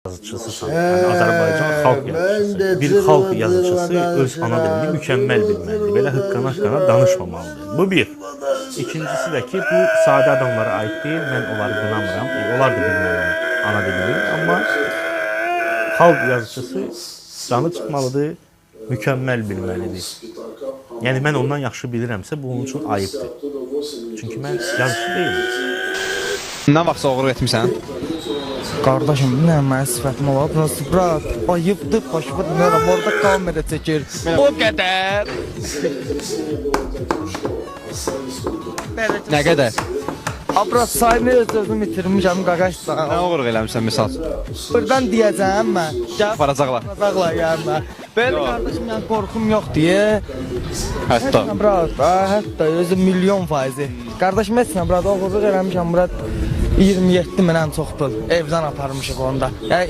yazıcısısan, yani Azərbaycan xalq yazıcısı. Bir xalq yazıcısı öz ana dilini mükəmməl bilməlidir. Belə hıqqana-hıqqana danışmamalıdır. Bu bir. İkincisi də ki, bu sadə adamlara aid deyil. Mən onları qınamıram. Onlar da bilməlidir ana dilini. Amma xalq yazıcısı canı çıxmalıdır, mükəmməl bilməlidir. Yəni mən ondan yaxşı bilirəmsə, bu onun üçün ayıbdır. Çünki mən yazıcı deyiləm. Nə vaxt oğurluq etmirsən? Kardeşim ne mən sifətim olar, burası bırak, ayıbdır, başıma dinlərəm, orada kamera çəkir. O qədər. Nə qədər? Abra sayını özüm itirmişəm, qaqaşdan. Nə oğurluq eləmirsən misal? Buradan deyəcəm mən. Gəl, Aparacaqlar. aparacaqlar gəlmə. Belə kardeşim, yəni qorxum yox deyə. Hətta. Brat, hətta özü milyon faizi. Kardeşim etsinə, brat, oğurluq eləmişəm, brat. 27 min ən çox pul. Evdən aparmışıq onda. Yəni